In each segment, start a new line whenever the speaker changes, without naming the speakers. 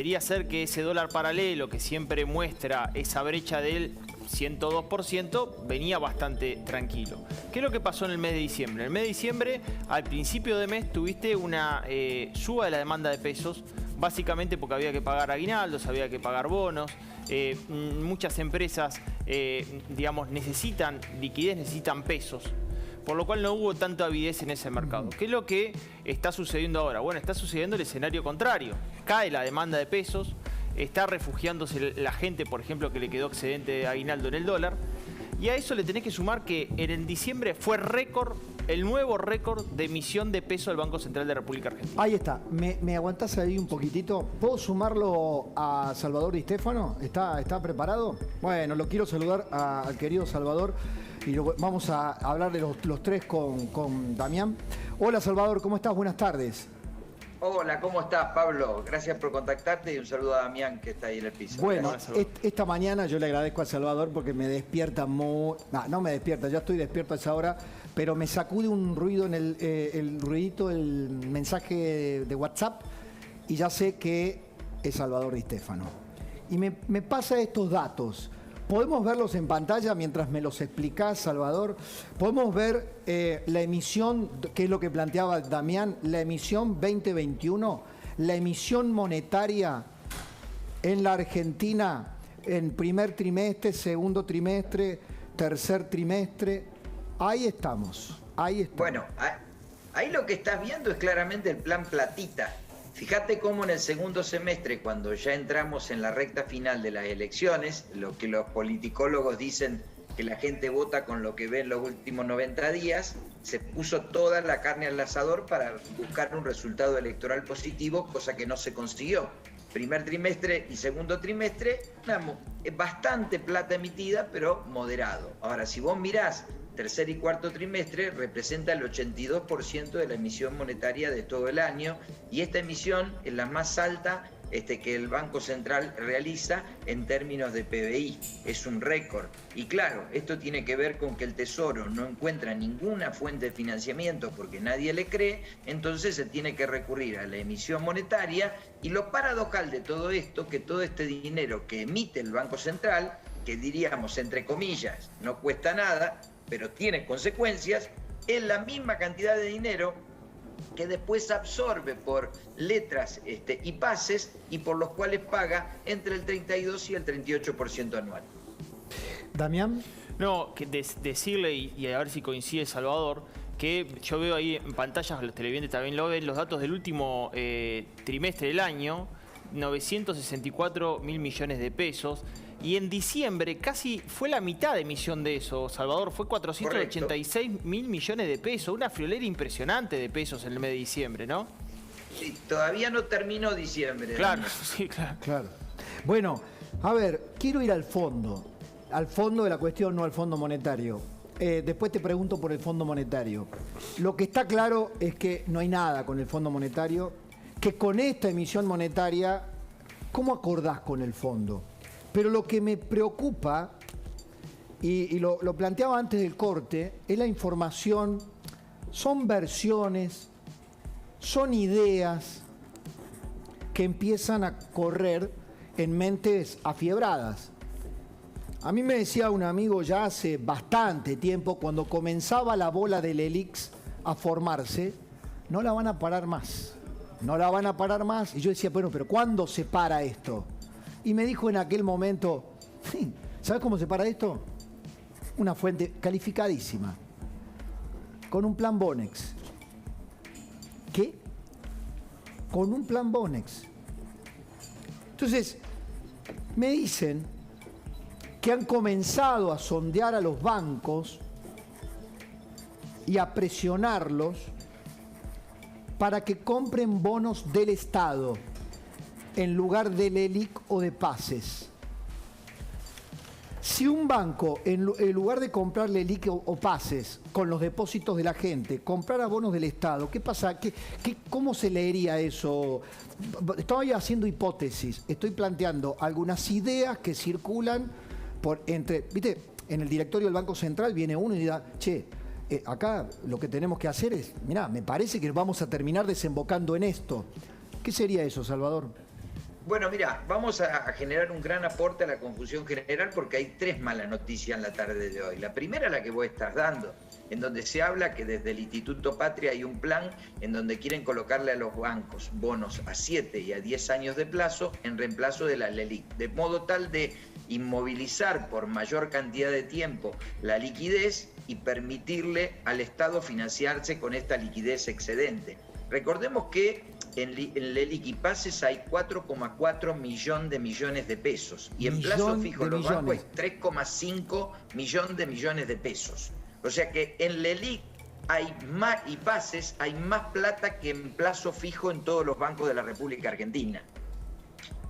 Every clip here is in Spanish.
Debería ser que ese dólar paralelo que siempre muestra esa brecha del 102% venía bastante tranquilo. ¿Qué es lo que pasó en el mes de diciembre? En el mes de diciembre, al principio de mes, tuviste una suba de la demanda de pesos, básicamente porque había que pagar aguinaldos, había que pagar bonos. Muchas empresas, digamos, necesitan liquidez, necesitan pesos. Por lo cual no hubo tanta avidez en ese mercado. ¿Qué es lo que está sucediendo ahora? Bueno, está sucediendo el escenario contrario. Cae la demanda de pesos, está refugiándose la gente, por ejemplo, que le quedó excedente de aguinaldo en el dólar. Y a eso le tenés que sumar que en diciembre fue récord, el nuevo récord de emisión de peso del Banco Central de República Argentina.
Ahí está. ¿Me aguantás ahí un poquitito? ¿Puedo sumarlo a Salvador Di Stefano? ¿Está preparado? Bueno, lo quiero saludar al querido Salvador y vamos a hablar de los tres con Damián. Hola Salvador, ¿cómo estás? Buenas tardes.
Hola, ¿cómo estás, Pablo? Gracias por contactarte y un saludo a Damián, que está ahí en el piso.
Bueno, esta mañana yo le agradezco a Salvador porque me despierta no me despierta, ya estoy despierto a esa hora, pero me sacude un ruido en el ruidito, el mensaje de WhatsApp, y ya sé que es Salvador Di Stefano. Y me pasa estos datos. ¿Podemos verlos en pantalla mientras me los explicás, Salvador? ¿Podemos ver la emisión, que es lo que planteaba Damián, la emisión 2021, la emisión monetaria en la Argentina en primer trimestre, segundo trimestre, tercer trimestre? Ahí estamos, ahí estamos.
Bueno, ahí lo que estás viendo es claramente el plan platita. Fíjate cómo en el segundo semestre, cuando ya entramos en la recta final de las elecciones, lo que los politicólogos dicen que la gente vota con lo que ve en los últimos 90 días, se puso toda la carne al asador para buscar un resultado electoral positivo, cosa que no se consiguió. Primer trimestre y segundo trimestre, bastante plata emitida, pero moderado. Ahora, si vos mirás tercer y cuarto trimestre, representa el 82% de la emisión monetaria de todo el año, y esta emisión es la más alta que el Banco Central realiza en términos de PBI. Es un récord. Y claro, esto tiene que ver con que el Tesoro no encuentra ninguna fuente de financiamiento porque nadie le cree, entonces se tiene que recurrir a la emisión monetaria, y lo paradojal de todo esto, que todo este dinero que emite el Banco Central, que diríamos entre comillas no cuesta nada, pero tiene consecuencias, es la misma cantidad de dinero que después absorbe por letras y pases, y por los cuales paga entre el 32 y el 38% anual.
Damián.
No, que decirle, y a ver si coincide Salvador, que yo veo ahí en pantallas, los televidentes también lo ven, los datos del último trimestre del año, 964.000 millones de pesos. Y en diciembre casi fue la mitad de emisión de eso, Salvador. Fue 486.000 millones de pesos. Una friolera impresionante de pesos en el mes de diciembre, ¿no?
Sí, todavía no terminó diciembre.
Claro, sí, claro.
Bueno, a ver, quiero ir al fondo de la cuestión, no al fondo monetario. Después te pregunto por el fondo monetario. Lo que está claro es que no hay nada con el fondo monetario, que con esta emisión monetaria, ¿cómo acordás con el fondo? Pero lo que me preocupa, y lo planteaba antes del corte, es la información, son versiones, son ideas que empiezan a correr en mentes afiebradas. A mí me decía un amigo ya hace bastante tiempo, cuando comenzaba la bola del Helix a formarse, no la van a parar más, no la van a parar más. Y yo decía, bueno, pero ¿cuándo se para esto? Y me dijo en aquel momento, ¿sabes cómo se para esto? Una fuente calificadísima, con un plan Bonex. ¿Qué? Con un plan Bonex. Entonces, me dicen que han comenzado a sondear a los bancos y a presionarlos para que compren bonos del Estado en lugar del ELIC o de pases. Si un banco, en lugar de comprarle ELIC o pases con los depósitos de la gente, comprara bonos del Estado, ¿qué pasa? ¿Cómo se leería eso? Estoy haciendo hipótesis, estoy planteando algunas ideas que circulan ¿viste? En el directorio del Banco Central viene uno y dice, che, acá lo que tenemos que hacer es, mirá, me parece que vamos a terminar desembocando en esto. ¿Qué sería eso, Salvador?
Bueno, mira, vamos a generar un gran aporte a la confusión general porque hay 3 malas noticias en la tarde de hoy. La primera, la que vos estás dando, en donde se habla que desde el Instituto Patria hay un plan en donde quieren colocarle a los bancos bonos a 7 y a 10 años de plazo en reemplazo de la LELIQ, de modo tal de inmovilizar por mayor cantidad de tiempo la liquidez y permitirle al Estado financiarse con esta liquidez excedente. Recordemos que en LELIQ y pases hay 4,4 millones de pesos y en plazo fijo los bancos hay 3,5 millones de pesos. O sea que en LELIQ hay más y pases hay más plata que en plazo fijo en todos los bancos de la República Argentina.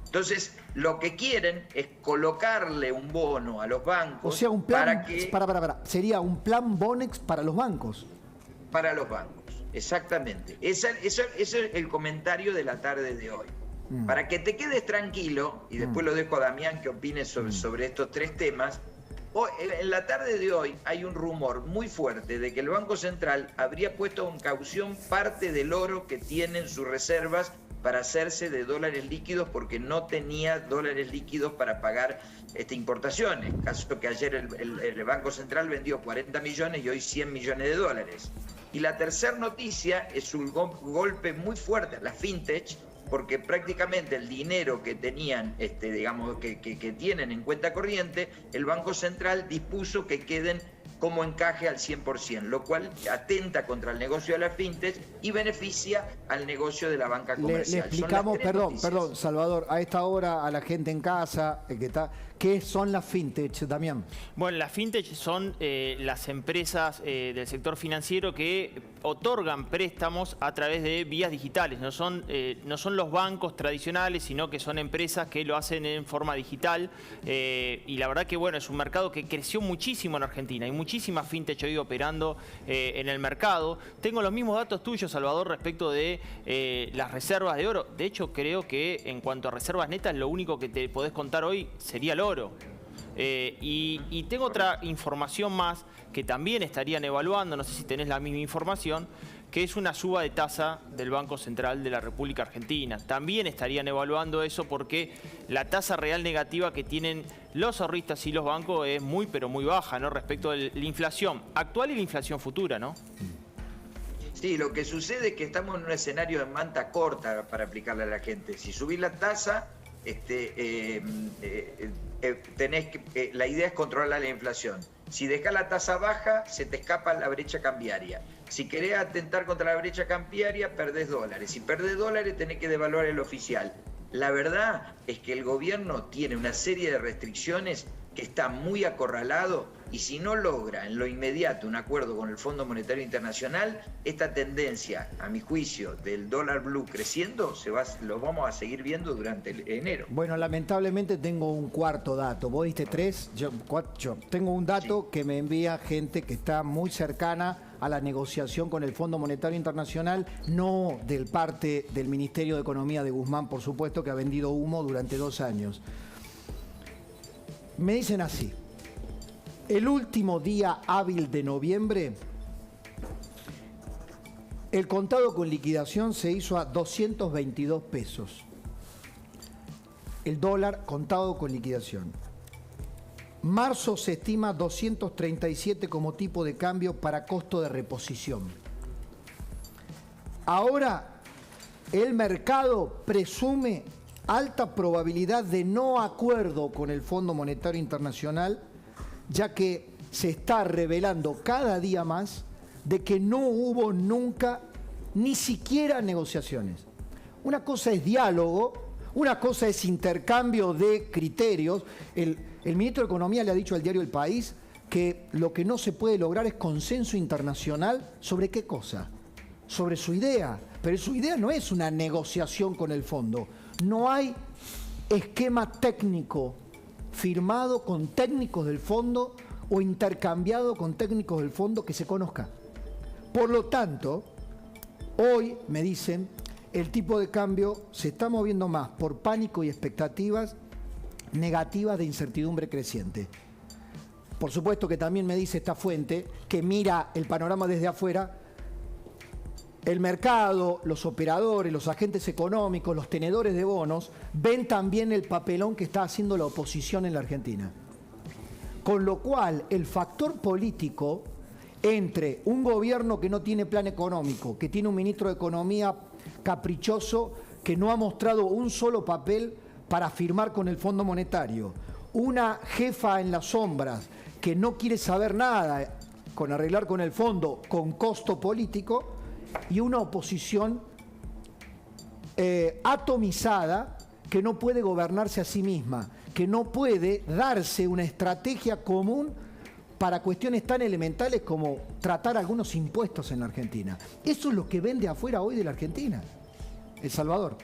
Entonces, lo que quieren es colocarle un bono a los bancos.
O sea, un plan,
para que...
sería un plan Bonex para los bancos.
Para los bancos, exactamente. Ese es el comentario de la tarde de hoy. Para que te quedes tranquilo, y después lo dejo a Damián que opine sobre estos 3 temas, en la tarde de hoy hay un rumor muy fuerte de que el Banco Central habría puesto en caución parte del oro que tiene en sus reservas para hacerse de dólares líquidos porque no tenía dólares líquidos para pagar importaciones. Caso que ayer el Banco Central vendió 40 millones y hoy 100 millones de dólares. Y la tercera noticia es un golpe muy fuerte a la fintech, porque prácticamente el dinero que tenían, digamos, que tienen en cuenta corriente, el Banco Central dispuso que queden como encaje al 100%, lo cual atenta contra el negocio de la fintech y beneficia al negocio de la banca comercial.
Le explicamos, perdón, Salvador, a esta hora a la gente en casa, ¿qué son las fintech, Damián?
Bueno, las fintech son las empresas del sector financiero que otorgan préstamos a través de vías digitales. No son los bancos tradicionales, sino que son empresas que lo hacen en forma digital. Y la verdad que, bueno, es un mercado que creció muchísimo en Argentina. Hay muchísimas fintech hoy operando en el mercado. Tengo los mismos datos tuyos, Salvador, respecto de las reservas de oro. De hecho, creo que en cuanto a reservas netas, lo único que te podés contar hoy sería el oro. Y tengo otra información más que también estarían evaluando, no sé si tenés la misma información, que es una suba de tasa del Banco Central de la República Argentina. También estarían evaluando eso porque la tasa real negativa que tienen los ahorristas y los bancos es muy, pero muy baja, ¿no? Respecto de la inflación actual y la inflación futura, ¿no?
Sí, lo que sucede es que estamos en un escenario de manta corta para aplicarle a la gente. Si subís la tasa, la idea es controlar la inflación. Si dejás la tasa baja, se te escapa la brecha cambiaria. Si querés atentar contra la brecha cambiaria, perdés dólares. Si perdés dólares, tenés que devaluar el oficial. La verdad es que el gobierno tiene una serie de restricciones que está muy acorralado y si no logra en lo inmediato un acuerdo con el Fondo Monetario Internacional, esta tendencia, a mi juicio, del dólar blue creciendo, lo vamos a seguir viendo durante enero.
Bueno, lamentablemente tengo un cuarto dato. Vos diste 3, yo tengo un dato que me envía gente que está muy cercana a la negociación con el Fondo Monetario Internacional, no del parte del Ministerio de Economía de Guzmán, por supuesto, que ha vendido humo durante 2 años. Me dicen así: el último día hábil de noviembre, el contado con liquidación se hizo a 222 pesos. El dólar contado con liquidación. Marzo se estima 237 como tipo de cambio para costo de reposición. Ahora el mercado presume alta probabilidad de no acuerdo con el Fondo Monetario Internacional, ya que se está revelando cada día más de que no hubo nunca ni siquiera negociaciones. Una cosa es diálogo, una cosa es intercambio de criterios. El ministro de Economía le ha dicho al diario El País que lo que no se puede lograr es consenso internacional. ¿Sobre qué cosa? Sobre su idea. Pero su idea no es una negociación con el fondo. No hay esquema técnico firmado con técnicos del fondo o intercambiado con técnicos del fondo que se conozca. Por lo tanto, hoy me dicen, el tipo de cambio se está moviendo más por pánico y expectativas negativas de incertidumbre creciente. Por supuesto que también me dice esta fuente que mira el panorama desde afuera el mercado, los operadores, los agentes económicos, los tenedores de bonos, ven también el papelón que está haciendo la oposición en la Argentina. Con lo cual, el factor político entre un gobierno que no tiene plan económico, que tiene un ministro de Economía caprichoso, que no ha mostrado un solo papel para firmar con el Fondo Monetario, una jefa en las sombras que no quiere saber nada con arreglar con el fondo con costo político, y una oposición atomizada que no puede gobernarse a sí misma, que no puede darse una estrategia común para cuestiones tan elementales como tratar algunos impuestos en la Argentina. Eso es lo que vende afuera hoy de la Argentina. El Salvador.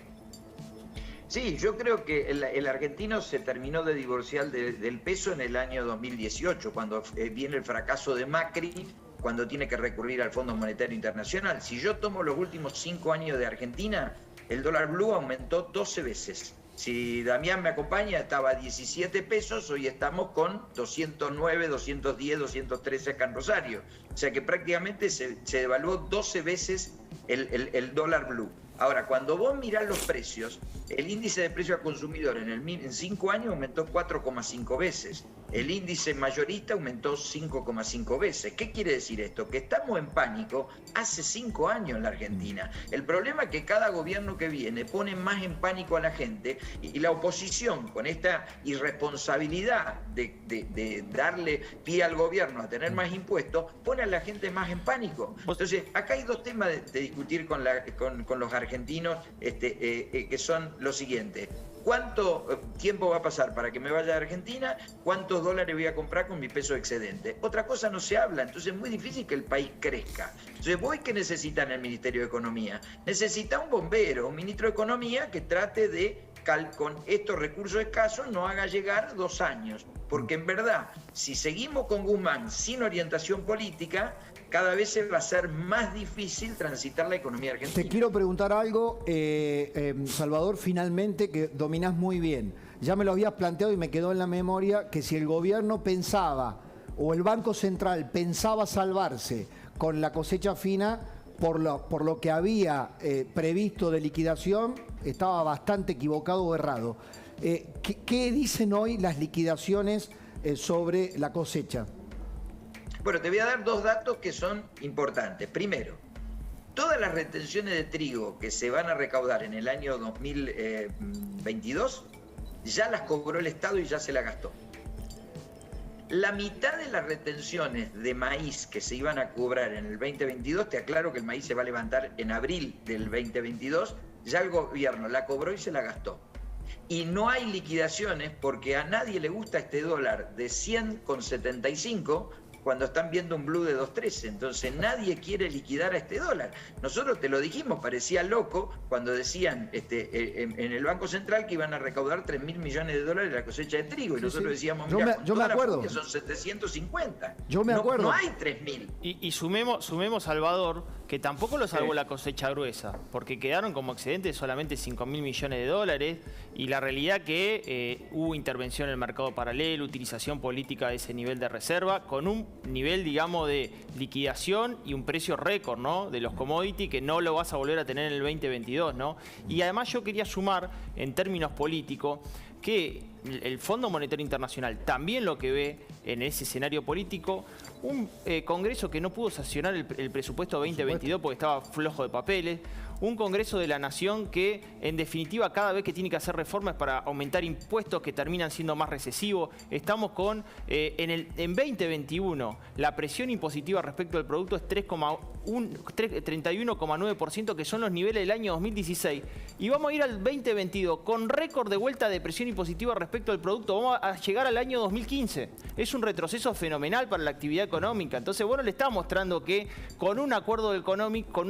Sí, yo creo que el argentino se terminó de divorciar del peso en el año 2018, cuando viene el fracaso de Macri, cuando tiene que recurrir al Fondo Monetario Internacional. Si yo tomo los últimos 5 años de Argentina, el dólar blue aumentó 12 veces. Si Damián me acompaña, estaba a 17 pesos, hoy estamos con 209, 210, 213 acá en Rosario. O sea que prácticamente se devaluó 12 veces el dólar blue. Ahora, cuando vos mirás los precios, el índice de precio al consumidor en 5 años aumentó 4,5 veces. El índice mayorista aumentó 5,5 veces. ¿Qué quiere decir esto? Que estamos en pánico hace 5 años en la Argentina. El problema es que cada gobierno que viene pone más en pánico a la gente, y la oposición, con esta irresponsabilidad de darle pie al gobierno a tener más impuestos, pone a la gente más en pánico. Entonces, acá hay dos temas de discutir con los argentinos, que son los siguientes. ¿Cuánto tiempo va a pasar para que me vaya a Argentina? ¿Cuántos dólares voy a comprar con mi peso excedente? Otra cosa no se habla, entonces es muy difícil que el país crezca. Entonces, ¿vos qué necesitan el Ministerio de Economía? Necesita un bombero, un ministro de Economía que trate de, con estos recursos escasos, no haga llegar 2 años. Porque en verdad, si seguimos con Guzmán sin orientación política, cada vez se va a ser más difícil transitar la economía argentina.
Te quiero preguntar algo, Salvador, finalmente, que dominás muy bien. Ya me lo habías planteado y me quedó en la memoria que si el gobierno pensaba, o el Banco Central pensaba salvarse con la cosecha fina, por lo que había previsto de liquidación, estaba bastante equivocado o errado. ¿Qué dicen hoy las liquidaciones sobre la cosecha?
Bueno, te voy a dar 2 datos que son importantes. Primero, todas las retenciones de trigo que se van a recaudar en el año 2022 ya las cobró el Estado y ya se las gastó. La mitad de las retenciones de maíz que se iban a cobrar en el 2022, te aclaro que el maíz se va a levantar en abril del 2022, ya el gobierno la cobró y se la gastó. Y no hay liquidaciones porque a nadie le gusta este dólar de 100,75 cuando están viendo un blue de 2.13. Entonces nadie quiere liquidar a este dólar. Nosotros te lo dijimos, parecía loco cuando decían en el Banco Central que iban a recaudar 3.000 millones de dólares de la cosecha de trigo. Y nosotros decíamos, mira,
yo me acuerdo
que son 750.
Yo me acuerdo.
No hay 3.000.
Y sumemos, Salvador, que tampoco lo salvó la cosecha gruesa, porque quedaron como excedentes solamente 5.000 millones de dólares, y la realidad que hubo intervención en el mercado paralelo, utilización política de ese nivel de reserva, con un nivel, digamos, de liquidación y un precio récord, ¿no?, de los commodities que no lo vas a volver a tener en el 2022, ¿no? Y además yo quería sumar, en términos políticos, que el Fondo Monetario Internacional también lo que ve en ese escenario político, un Congreso que no pudo sancionar el presupuesto 2022 porque estaba flojo de papeles, un Congreso de la Nación que, en definitiva, cada vez que tiene que hacer reformas para aumentar impuestos que terminan siendo más recesivos. Estamos con, en 2021, la presión impositiva respecto al producto es 31,9%, que son los niveles del año 2016. Y vamos a ir al 2022 con récord de vuelta de presión impositiva respecto al producto. Vamos a llegar al año 2015. Es un retroceso fenomenal para la actividad económica. Entonces, bueno, le está mostrando que con un acuerdo económico,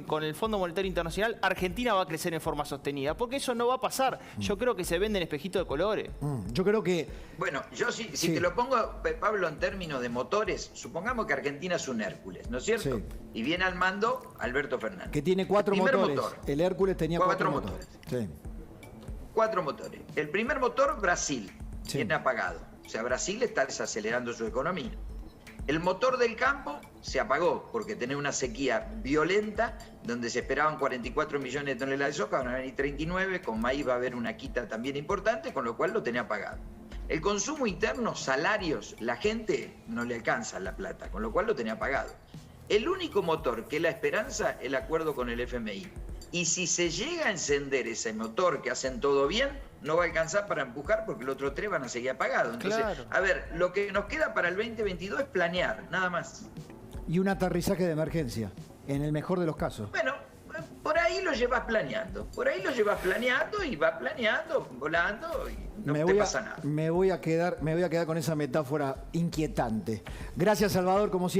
con el Fondo Monetario Internacional, Argentina va a crecer en forma sostenida, porque eso no va a pasar. Yo creo que se venden espejitos de colores.
Yo creo que...
Bueno, yo si te lo pongo, Pablo, en términos de motores, supongamos que Argentina es un Hércules, ¿no es cierto? Sí. Y viene al mando Alberto Fernández.
Que tiene 4 motores. El Hércules tenía 4 motores. Sí.
4 motores. El primer motor, Brasil, viene apagado. O sea, Brasil está desacelerando su economía. El motor del campo se apagó porque tenía una sequía violenta, donde se esperaban 44 millones de toneladas de soja, van a venir 39, con maíz va a haber una quita también importante, con lo cual lo tenía pagado. El consumo interno, salarios, la gente no le alcanza la plata, con lo cual lo tenía pagado. El único motor que es la esperanza, el acuerdo con el FMI. Y si se llega a encender ese motor que hacen todo bien, no va a alcanzar para empujar porque los otros 3 van a seguir apagados. Entonces,
Claro.
a ver, lo que nos queda para el 2022 es planear, nada más.
Y un aterrizaje de emergencia, en el mejor de los casos.
Bueno, por ahí lo llevas planeando. Por ahí lo llevas planeando y vas planeando, volando y no te pasa nada.
Me voy a quedar con esa metáfora inquietante. Gracias, Salvador, como siempre.